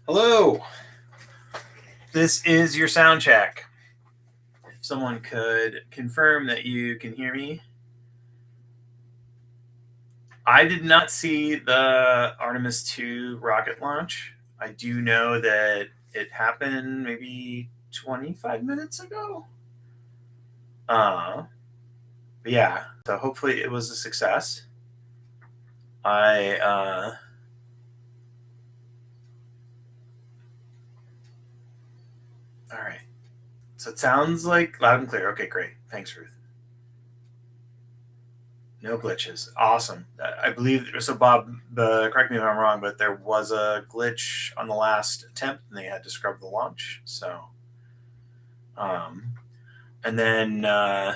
Hello, this is your sound check. If someone could confirm that you can hear me. I did not see the Artemis 2 rocket launch. I do know that it happened maybe 25 minutes ago. But yeah, so hopefully it was a success. All right. So it sounds like loud and clear. Okay, great. Thanks, Ruth. No glitches. Awesome. I believe so. Bob, correct me if I'm wrong, but there was a glitch on the last attempt, and they had to scrub the launch. So, um, and then a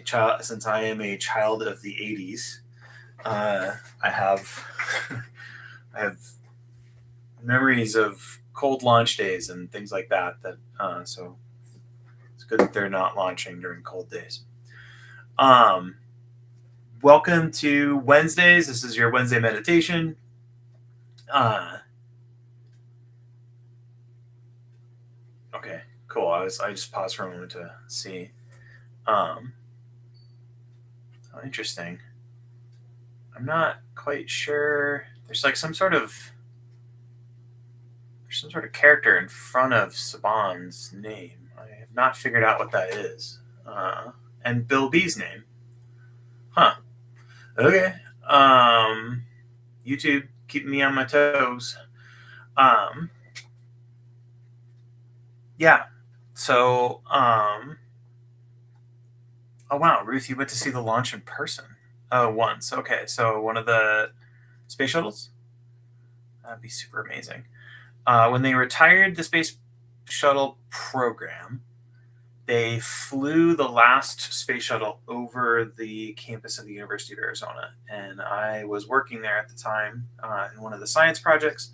child, since I am a child of the '80s, I have I have memories of cold launch days and things like that. So it's good that they're not launching during cold days. Welcome to Wednesdays. This is your Wednesday meditation. Okay, cool. I just paused for a moment to see. Oh, interesting. I'm not quite sure. There's like some sort of character in front of Saban's name. I have not figured out what that is. And Bill B's name. Huh. Okay. YouTube keeping me on my toes. Yeah. So, oh wow, Ruth, you went to see the launch in person. Oh, once. Okay, so one of the space shuttles. That'd be super amazing. When they retired the space shuttle program, they flew the last space shuttle over the campus of the University of Arizona, and I was working there at the time in one of the science projects,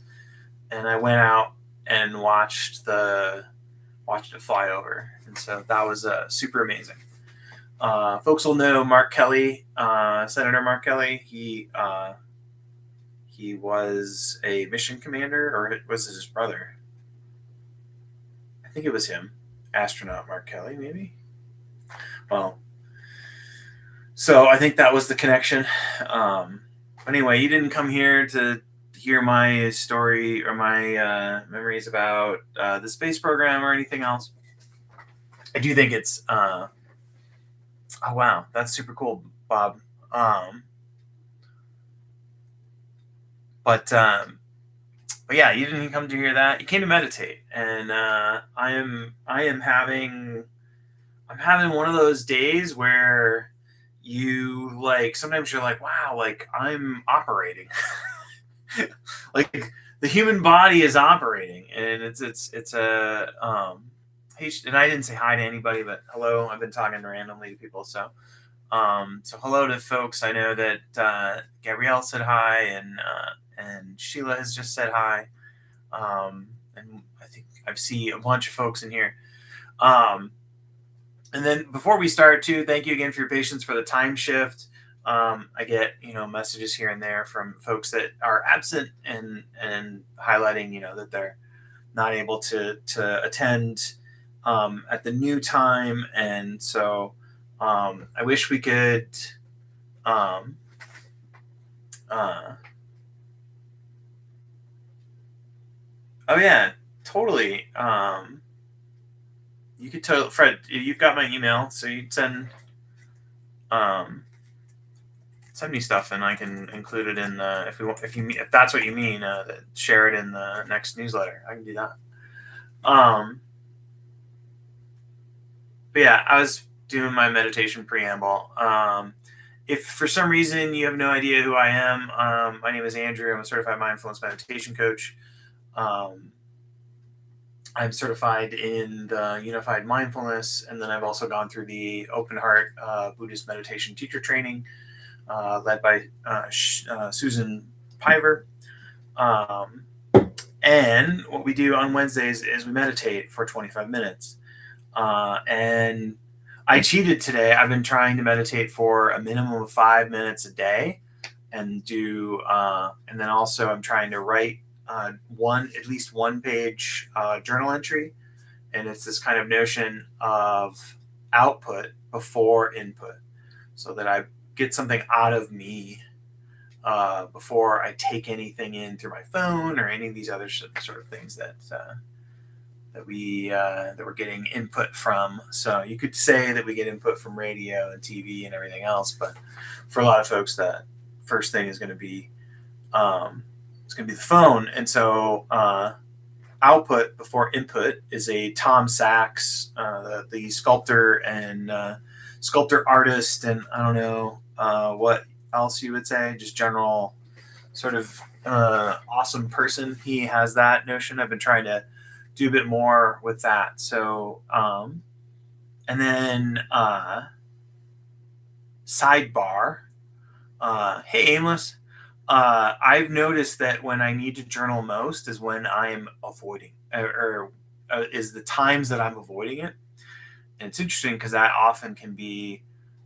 and I went out and watched it fly over, and so that was super amazing. Folks will know Mark Kelly, Senator Mark Kelly. He was a mission commander, or it was his brother. I think it was him, astronaut Mark Kelly, maybe. Well, so I think that was the connection. Anyway, you didn't come here to hear my story or my memories about the space program or anything else. I do think it's oh wow, that's super cool, Bob. But yeah, you didn't come to hear that. You came to meditate, and I'm having one of those days where you like sometimes you're like, wow, like I'm operating, like the human body is operating, and it's a hey, and I didn't say hi to anybody, but hello. I've been talking randomly to people, so hello to folks. I know that Gabrielle said hi, and Sheila has just said hi. And I think I've seen a bunch of folks in here. And then before we start, too, thank you again for your patience for the time shift. I get messages here and there from folks that are absent and highlighting that they're not able to attend at the new time, and so I wish we could. Oh yeah, totally. You could tell Fred. You've got my email, so you send me stuff, and I can include it in the if that's what you mean. Share it in the next newsletter. I can do that. But yeah, I was doing my meditation preamble. If for some reason you have no idea who I am, my name is Andrew. I'm a certified mindfulness meditation coach. I'm certified in the Unified Mindfulness, and then I've also gone through the Open Heart Buddhist Meditation Teacher Training, led by Susan Piver. And what we do on Wednesdays is we meditate for 25 minutes. And I cheated today. I've been trying to meditate for a minimum of 5 minutes a day, and then also I'm trying to write at least one page journal entry, and it's this kind of notion of output before input, so that I get something out of me before I take anything in through my phone or any of these other sort of things that we're getting input from. So you could say that we get input from radio and TV and everything else, but for a lot of folks, that first thing is going to be it's going to be the phone. And so output before input is a Tom Sachs, the sculptor and sculptor artist, and I don't know what else you would say, just general sort of awesome person. He has that notion. I've been trying to do a bit more with that. So, and then sidebar. Hey, Aimless. I've noticed that when I need to journal most is when I'm avoiding, or is the times that I'm avoiding it. And it's interesting because that often can be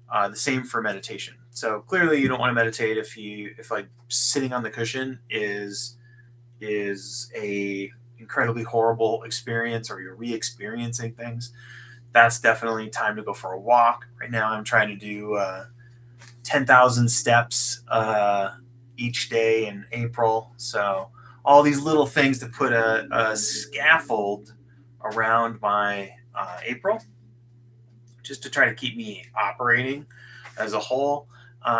the same for meditation. So clearly, you don't want to meditate if like sitting on the cushion is a incredibly horrible experience, or you're re-experiencing things. That's definitely time to go for a walk. Right now, I'm trying to do 10,000 steps each day in April. So all these little things to put a scaffold around my April, just to try to keep me operating as a whole.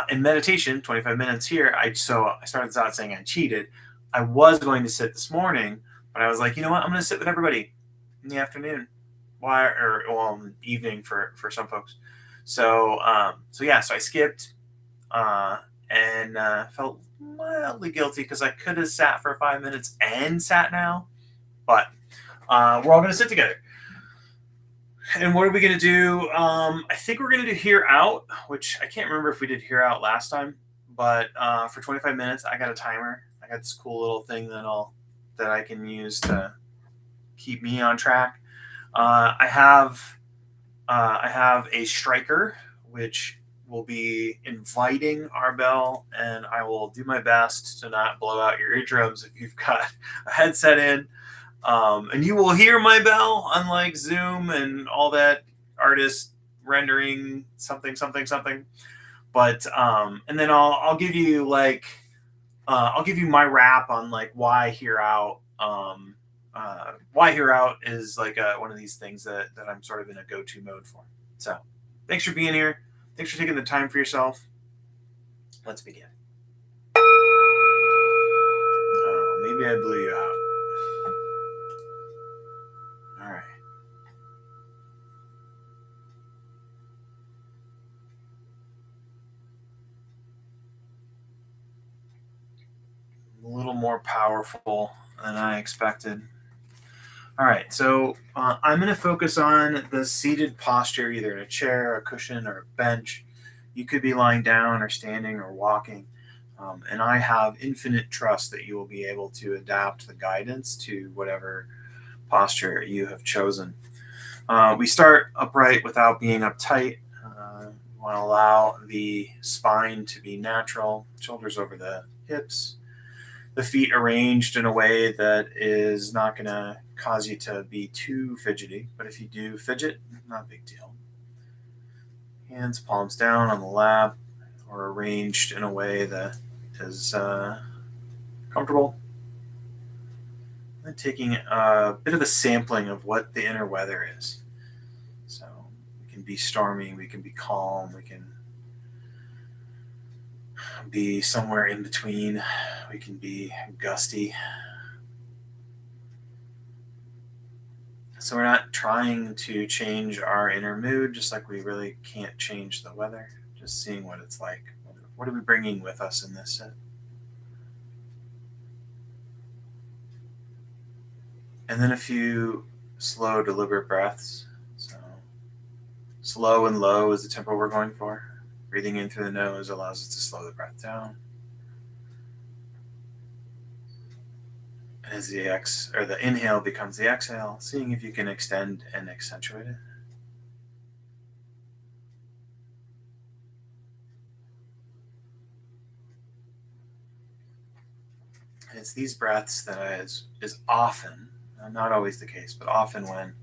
In meditation, 25 minutes here. I started out saying I cheated. I was going to sit this morning, but I was like, you know what? I'm going to sit with everybody in the afternoon, evening for some folks. So yeah, so I skipped and felt mildly guilty because I could have sat for 5 minutes and sat now, but we're all going to sit together. And what are we going to do? I think we're going to do Hear Out, which I can't remember if we did Hear Out last time, but for 25 minutes, I got a timer. I got this cool little thing that I can use to keep me on track. I have a striker, which will be inviting our bell, and I will do my best to not blow out your eardrums if you've got a headset in. And you will hear my bell, unlike Zoom and all that artist rendering something. But and then I'll give you I'll give you my wrap on like why Hear Out. Why Hear Out is like one of these things that I'm sort of in a go-to mode for. So thanks for being here. Thanks for taking the time for yourself. Let's begin. Oh, maybe I blew you out. All right. A little more powerful than I expected. All right, so I'm going to focus on the seated posture, either in a chair, a cushion, or a bench. You could be lying down or standing or walking. And I have infinite trust that you will be able to adapt the guidance to whatever posture you have chosen. We start upright without being uptight. We want to allow the spine to be natural, shoulders over the hips, the feet arranged in a way that is not going to cause you to be too fidgety. But if you do fidget, not a big deal. Hands, palms down on the lap, or arranged in a way that is comfortable. And taking a bit of a sampling of what the inner weather is. So we can be stormy, we can be calm, we can be somewhere in between, we can be gusty. So we're not trying to change our inner mood, just like we really can't change the weather. Just seeing what it's like. What are we bringing with us in this sit? And then a few slow, deliberate breaths. So slow and low is the tempo we're going for. Breathing in through the nose allows us to slow the breath down. And as the inhale becomes the exhale, seeing if you can extend and accentuate it. it's these breaths that is often, not always the case, but often when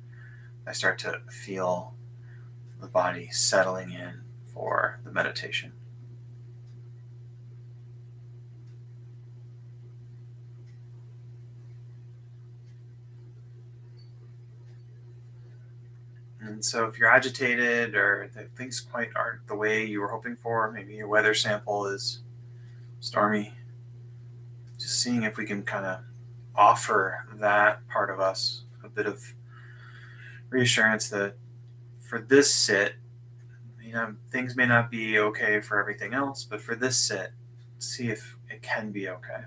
I start to feel the body settling in for the meditation. And so if you're agitated or things quite aren't the way you were hoping for, maybe your weather sample is stormy, just seeing if we can kind of offer that part of us a bit of reassurance that for this sit, things may not be okay for everything else, but for this sit, see if it can be okay.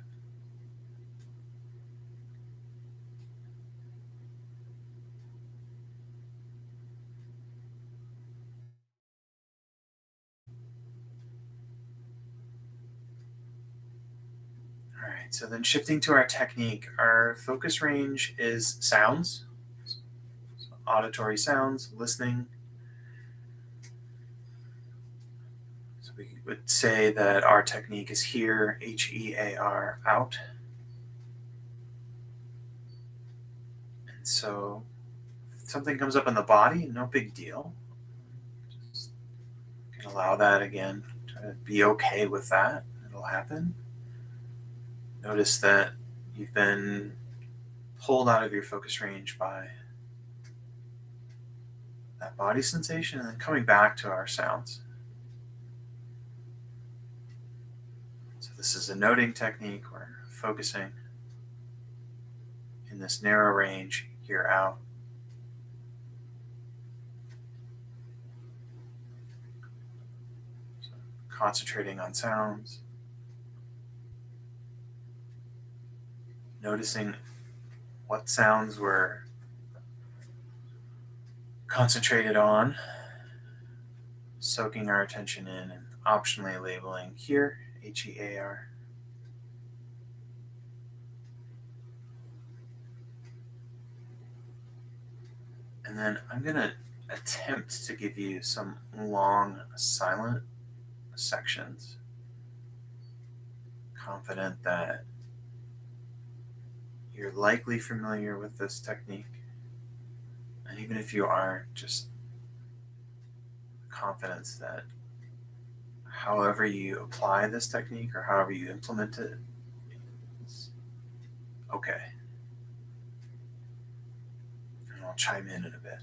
All right, so then shifting to our technique, our focus range is sounds, so auditory sounds, listening. So we would say that our technique is hear, HEAR, out. And so if something comes up in the body, no big deal. Just you can allow that again, try to be okay with that. It'll happen. Notice that you've been pulled out of your focus range by that body sensation and then coming back to our sounds. So this is a noting technique. We're focusing in this narrow range, here out. So concentrating on sounds, noticing what sounds we're concentrated on, soaking our attention in, and optionally labeling here, HEAR. And then I'm going to attempt to give you some long silent sections, confident that you're likely familiar with this technique. And even if you aren't, just confidence that however you apply this technique or however you implement it, it's okay. And I'll chime in a bit.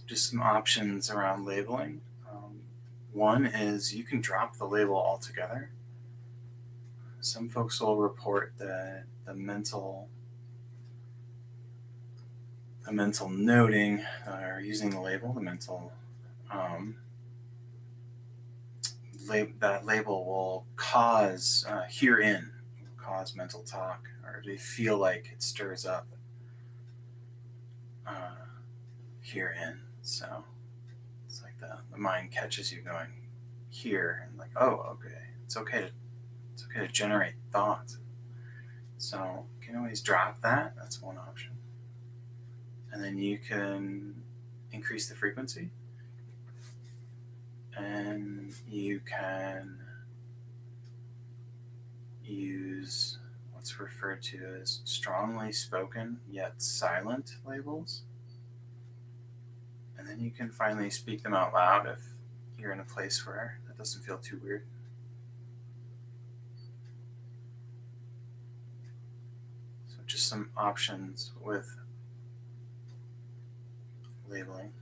just some options around labeling. One is you can drop the label altogether. Some folks will report that the mental noting or using the label, the mental that label will cause cause mental talk, or they feel like it stirs up herein. So it's like the mind catches you going here and like, oh, okay, it's okay to generate thoughts. So you can always drop that. That's one option. And then you can increase the frequency, and you can use what's referred to as strongly spoken yet silent labels. And then you can finally speak them out loud if you're in a place where that doesn't feel too weird. So just some options with labeling.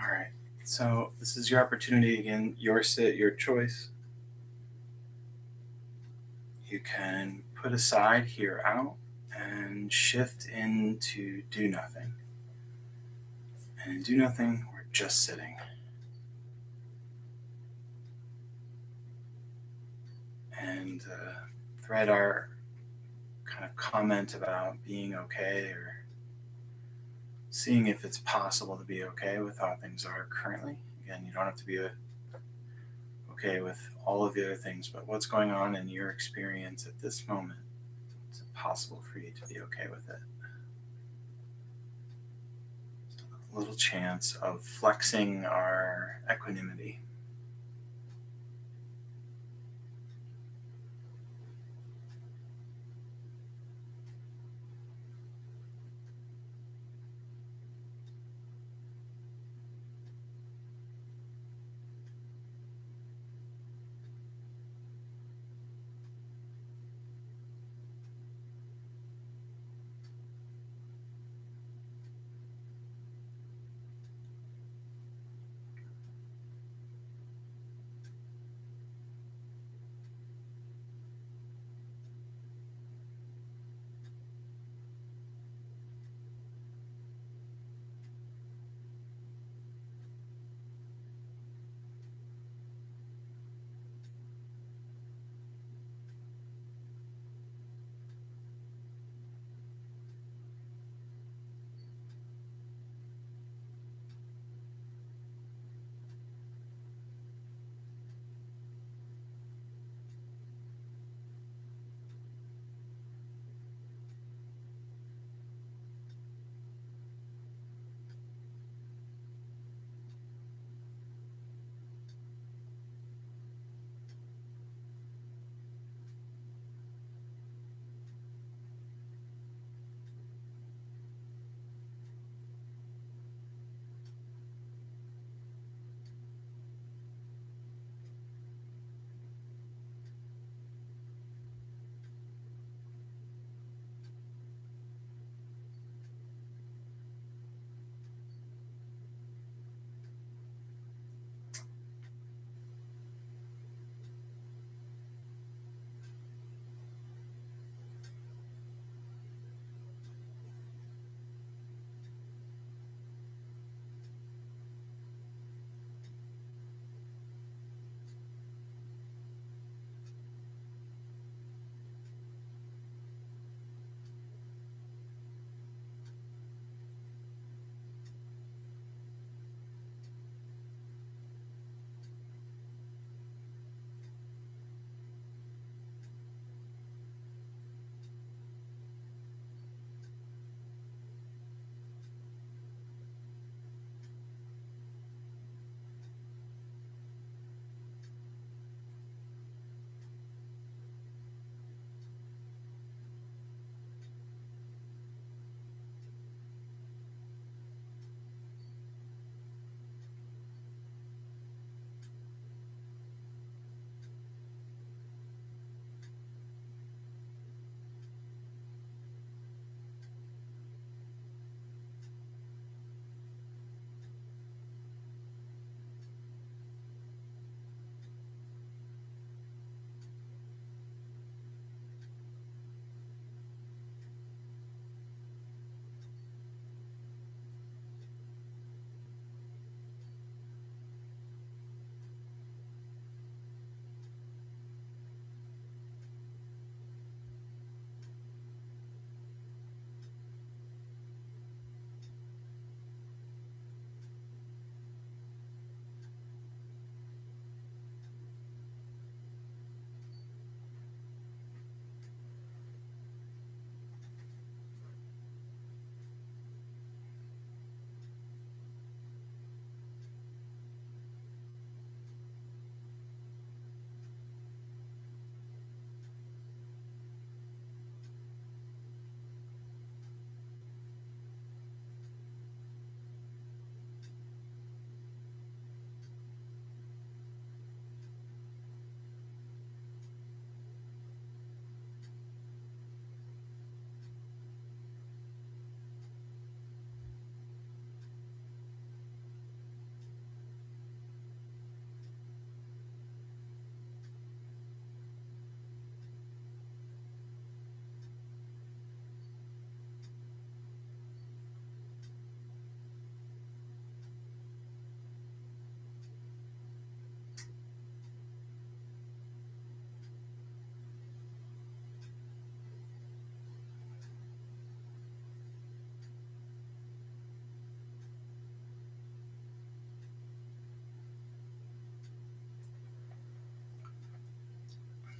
All right. So this is your opportunity again. Your sit, your choice. You can put aside here out and shift into do nothing. And in do nothing, we're just sitting. And thread our kind of comment about being okay, or seeing if it's possible to be okay with how things are currently. Again, you don't have to be okay with all of the other things, but what's going on in your experience at this moment? Is it possible for you to be okay with it? A little chance of flexing our equanimity.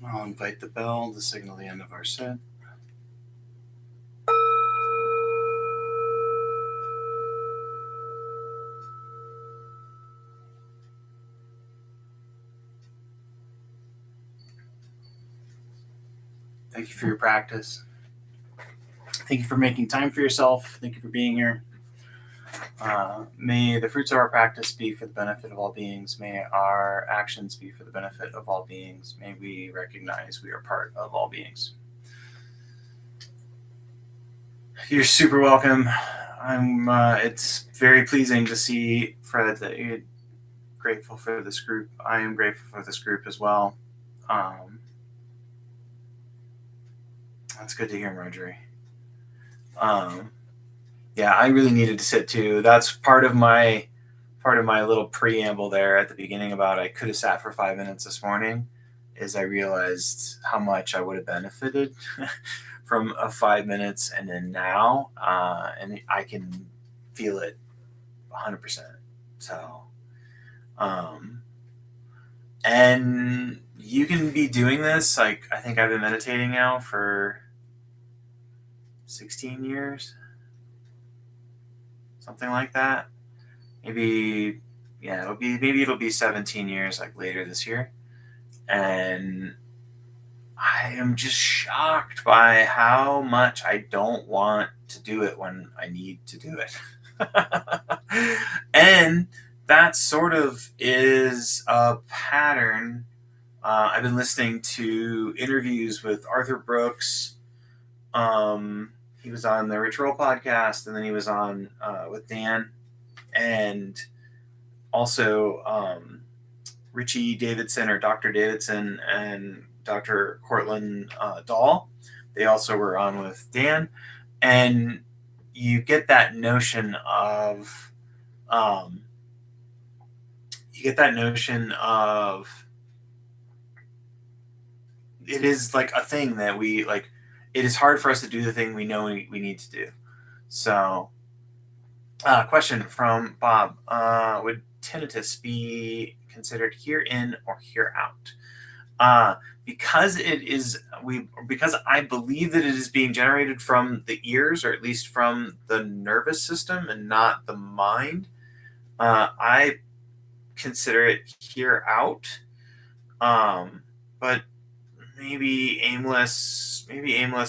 I'll invite the bell to signal the end of our set. Thank you for your practice. Thank you for making time for yourself. Thank you for being here. May the fruits of our practice be for the benefit of all beings. May our actions be for the benefit of all beings. May we recognize we are part of all beings. You're super welcome. It's very pleasing to see, Fred, that you're grateful for this group. I am grateful for this group as well. That's good to hear, Marjorie. Yeah, I really needed to sit too. That's part of my little preamble there at the beginning about I could have sat for 5 minutes this morning, is I realized how much I would have benefited from 5 minutes, and then now, and I can feel it 100%. So, and you can be doing this. Like, I think I've been meditating now for 16 years, something like that. Maybe, yeah, it'll be 17 years, like later this year. And I am just shocked by how much I don't want to do it when I need to do it. And that sort of is a pattern. I've been listening to interviews with Arthur Brooks. He was on the Rich Roll podcast, and then he was on with Dan, and also Richie Davidson, or Dr. Davidson, and Dr. Cortland Dahl. They also were on with Dan, and you get that notion of it is like a thing that we like. It is hard for us to do the thing we know we need to do. So, question from Bob: would tinnitus be considered here in or here out? Because I believe that it is being generated from the ears, or at least from the nervous system, and not the mind. I consider it here out. But maybe Aimless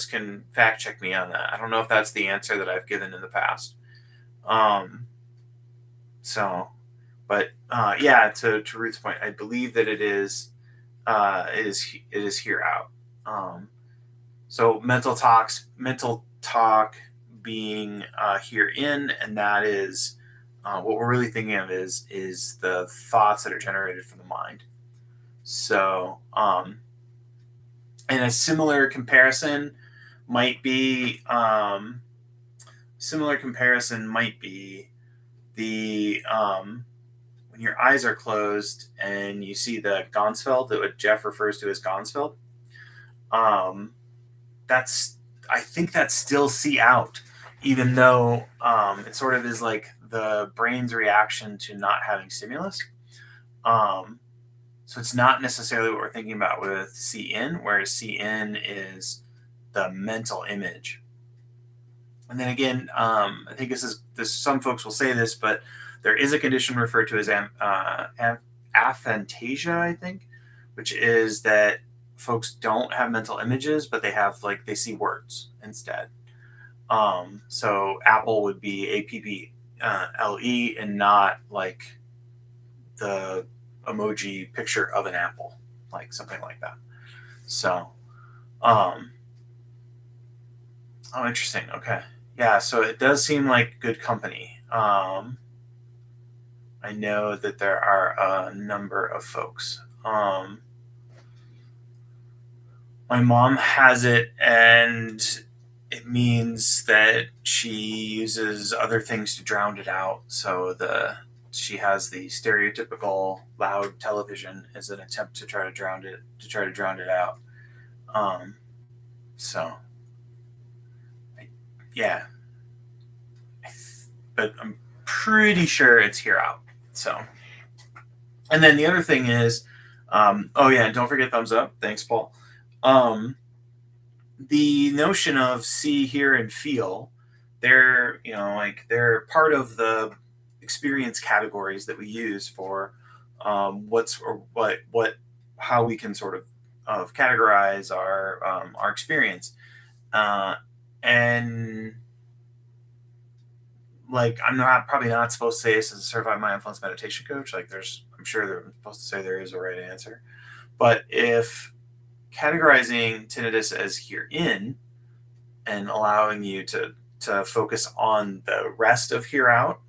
can fact check me on that. I don't know if that's the answer that I've given in the past. Yeah, to Ruth's point, I believe that it is here out. So mental talk being here in, and that is what we're really thinking of is the thoughts that are generated from the mind. So, and a similar comparison might be the when your eyes are closed and you see the Gansfeld, that what Jeff refers to as Gansfeld. I think that's still see out, even though it sort of is like the brain's reaction to not having stimulus. So it's not necessarily what we're thinking about with see in, whereas see in is the mental image. And then again, I think this some folks will say this, but there is a condition referred to as aphantasia, I think, which is that folks don't have mental images, but they have they see words instead. So apple would be APPLE, and not like the emoji picture of an apple, like something like that. So, oh, interesting. Okay. Yeah, so it does seem like good company. I know that there are a number of folks. My mom has it, and it means that she uses other things to drown it out. So she has the stereotypical loud television as an attempt to try to drown it out. Yeah, but I'm pretty sure it's here out. So, and then the other thing is, oh yeah, don't forget thumbs up. Thanks, Paul. Um, the notion of see, hear, and feel, they're, like they're part of the experience categories that we use for what's or what how we can sort of categorize our experience. Uh, and like I'm not probably not supposed to say this as a certified mindfulness meditation coach. Like I'm sure they're supposed to say there is a right answer. But if categorizing tinnitus as here in and allowing you to focus on the rest of here out,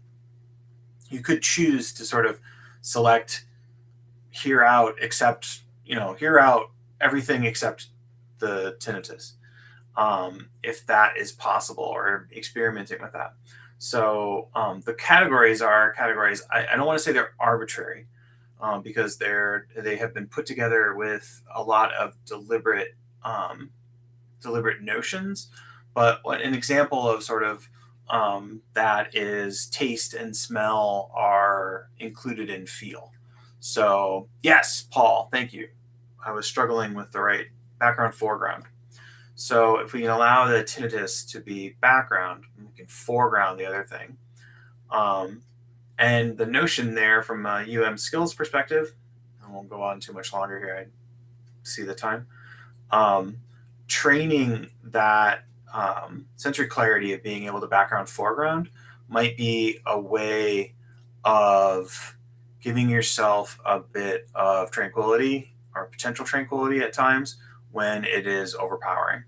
you could choose to sort of select here out except here out everything except the tinnitus, if that is possible, or experimenting with that. So the categories are categories. I don't want to say they're arbitrary, because they have been put together with a lot of deliberate notions. But an example of sort of that is taste and smell are included in feel. So yes, Paul, thank you. I was struggling with the right background foreground. So if we can allow the tinnitus to be background, we can foreground the other thing. And the notion there from a skills perspective, I won't go on too much longer here. I see the time. Um, Training that sensory clarity of being able to background foreground might be a way of giving yourself a bit of tranquility or potential tranquility at times when it is overpowering.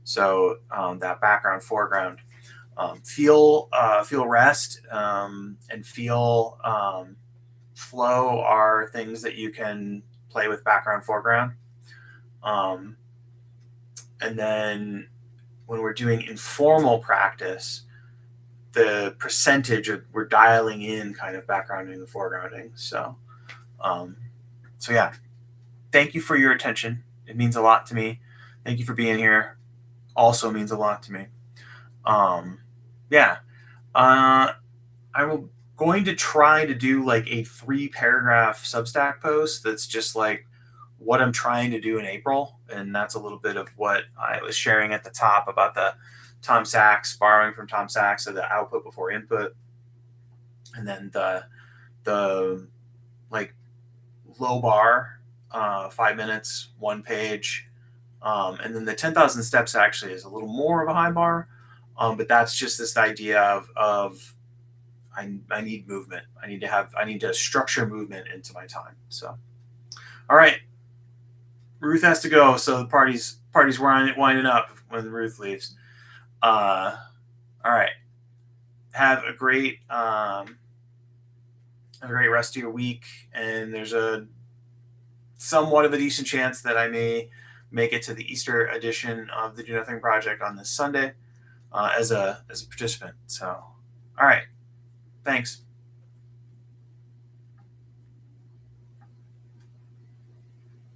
So that background foreground, feel rest, and feel flow are things that you can play with background foreground. Um, and then when we're doing informal practice, the percentage of we're dialing in kind of backgrounding and foregrounding. Um, so yeah, thank you for your attention. It means a lot to me. Thank you for being here. Also means a lot to me. Yeah, I'm going to try to do like a 3-paragraph Substack post that's just like what I'm trying to do in April, and that's a little bit of what I was sharing at the top about the Tom Sachs, borrowing from Tom Sachs, of the output before input, and then the like low bar, 5 minutes, 1 page, and then the 10,000 steps actually is a little more of a high bar, but that's just this idea of I need movement. I need to structure movement into my time. So, all right, Ruth has to go, so the party's winding up when Ruth leaves. All right, have a great rest of your week, and there's a somewhat of a decent chance that I may make it to the Easter edition of the Do Nothing Project on this Sunday, as a participant. So, all right, thanks.